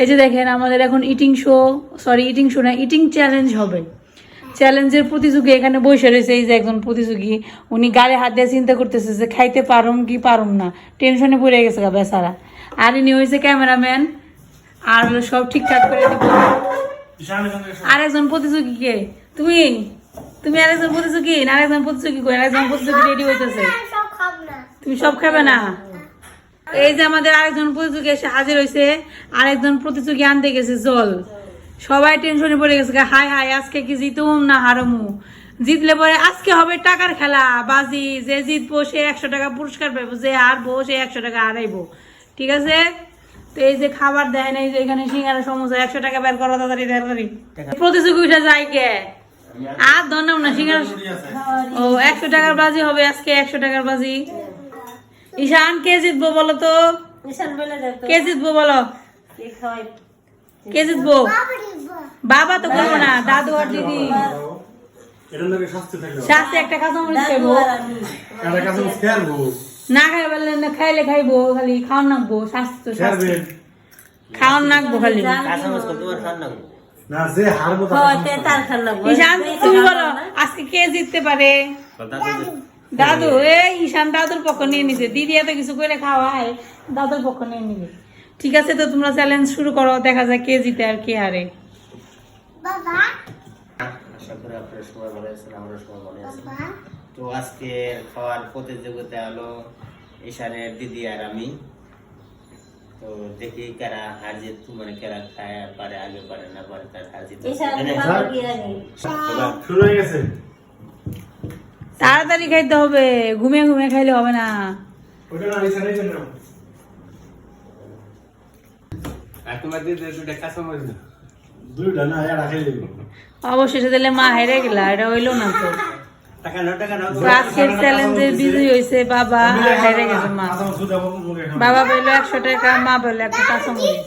এই যে দেখেন আমাদের এখন ইটিং শো না, ইটিং চ্যালেঞ্জ হবে। চ্যালেঞ্জের প্রতিযোগী এখানে বসে রয়েছে। এই যে একজন প্রতিযোগী, উনি গালে হাত দিয়ে চিন্তা করতেছে যে খাইতে পারুম কি পারুম না, টেনশনে পড়ে গেছে গা বেচারা। আর ইনি হয়েছে ক্যামেরাম্যান, আর হলো সব ঠিকঠাক করে দিব। আরেকজন প্রতিযোগী কে? তুমি আরেকজন প্রতিযোগী না? আরেকজন প্রতিযোগী কই? আরেকজন প্রতিযোগী রেডি হইতেছে। তুমি সব খাবে না? এই যে আমাদের আরেকজন প্রতিযোগী এসে হাজির হয়েছে। আরেকজন প্রতিযোগী আনতে গেছে জল। সবাই টেনশনে পড়ে গেছে, হাই হাই আজকে কি জিতুম না হারমু। জিতলে পরে আজকে হবে টাকার খেলা, বাজি। যে জিতবো সে 100 টাকা পুরস্কার পাইবো, যে হারবো সে 100 টাকা হারাইবো। ঠিক আছে? তো এই যে খাবার দেয় না, এই যে এখানে সিঙ্গারা সমোসা, 100 টাকা বের করো তাড়াতাড়ি। প্রতিযোগী উঠে যায় কে? আর ধরলাম না সিঙ্গারা। ও 100 টাকার বাজি হবে আজকে, 100 টাকার বাজি। ঈশান কে জিতবো বলো তো? কে জিতবো বলো? কে জিতবো? বাবা তো করবো না, দাদু আর দিদি। শাস্তি একটা কাঁচামরিচ খাইবো, না খাই বললে না, খাইলে খাইবো, খালি খাওয়ান নাকবো। শাস্তি তো শাস্তি, খাওয়ান নাকবো খালি। ঈশান তুমি বলো আজকে কে জিততে পারে? দাদু। এই ঈশান দাদুর পক্ষ নিয়ে নিছে, দিদি এত কিছু করে খাওয়ায়, দাদুর পক্ষ নিয়ে নিবে। ঠিক আছে, তো তোমরা চ্যালেঞ্জ শুরু করো, দেখা যায় কে জিতে আর কে হারে। আশা করি আপনারা সবাই ভালো আছেন, আমরা সবাই ভালো আছি। তো আজকে খাওয়ার প্রতিযোগিতা হলো ঈশানের দিদি আর আমি। তো দেখি কারা হার জিত, মানে কারা খায় পারে, আগে পারে না পারে, তার হার জিত শুরু হয়ে গেছে। তাড়াতাড়ি খাইতে হবে, ঘুমিয়ে ঘুমিয়ে খাইলে হবে না। অবশেষে দিলে মা হেরে গেলা, এটা হইলো না তো। আজকের চ্যালেঞ্জের বিজয়ী হয়েছে বাবা, হেরে গেছে মা। বাবা পেলো 100 টাকা, মা পেলো একটা কাঁচামরিচ।